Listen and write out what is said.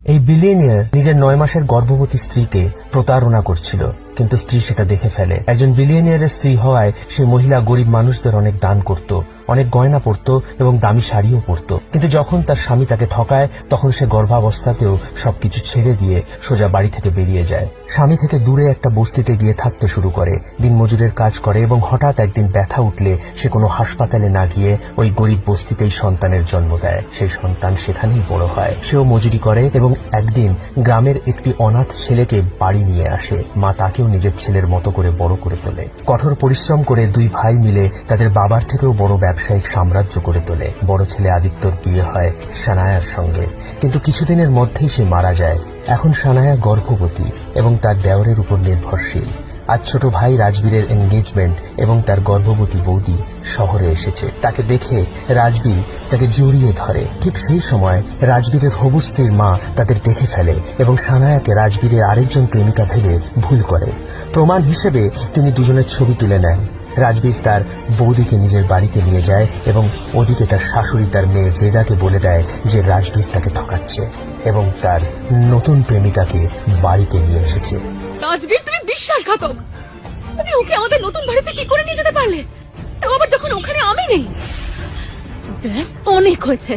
এই বিলিয়নিয়ার নিজের 9 মাসের গর্ভবতী স্ত্রীকে প্রতারণা করছিল, কিন্তু স্ত্রী সেটা দেখে ফেলে। একজন বিলিয়নিয়ারের স্ত্রী হওয়ায় সে মহিলা গরিব মানুষদের অনেক দান করত, অনেক গয়না পরত এবং দামি শাড়িও পরত। কিন্তু যখন তার স্বামী তাকে ঠকায় তখন সে গর্ভাবস্থাতেও সবকিছু ছেড়ে দিয়ে সোজা বাড়ি থেকে বেরিয়ে যায়। স্বামী থেকে দূরে একটা বস্তিতে গিয়ে থাকতে শুরু করে, দিনমজুরের কাজ করে এবং হঠাৎ একদিন ব্যথা উঠলে সে কোনো হাসপাতালে না গিয়ে ওই গরিব বস্তিতেই সন্তানের জন্ম দেয়। সেই সন্তান সেখানেই বড় হয়, সেও মজুরি করে এবং একদিন গ্রামের একটি অনাথ ছেলেকে বাড়ি নিয়ে আসে। মা তাকেও নিজের ছেলের মতো করে বড় করে তোলে। কঠোর পরিশ্রম করে দুই ভাই মিলে তাদের বাবার থেকেও বড় ব্যবসায়িক সাম্রাজ্য করে তোলে। বড় ছেলে আদিত্যর বিয়ে হয় সানায়ার সঙ্গে, কিন্তু কিছুদিনের মধ্যেই সে মারা যায়। এখন সানায়া গর্ভবতী এবং তার দেওরের উপর নির্ভরশীল। আজ ছোট ভাই রাজবীরের এনগেজমেন্ট এবং তার গর্ভবতী বৌদি শহরে এসেছে। তাকে দেখে রাজবীর তাকে জড়িয়ে ধরে। ঠিক সেই সময় রাজবীরের হবু স্ত্রীর মা তাদের দেখে ফেলে এবং সানায়াকে রাজবীরের আরেকজন প্রেমিকা ভেবে ভুল করে। প্রমাণ হিসেবে তিনি দুজনের ছবি তুলে নেন। রাজবীর তার বৌদিকে নিজের বাড়িতে নিয়ে যায় এবং ওদিকে তার শাশুড়ি তার মেয়ে ভেদাকে বলে দেয় যে রাজবীর তাকে ঠকাচ্ছে এবং তার নতুন প্রেমিকাকে বাড়িতে নিয়ে এসেছে। রাজবীর, তুমি বিশ্বাসঘাতক। তুমি ওকে আমাদের নতুন বাড়িতে কি করে নিয়ে যেতে পারলে? তাও আবার যখন ওখানে আমি নেই। ব্যাস, অনেক হয়েছে।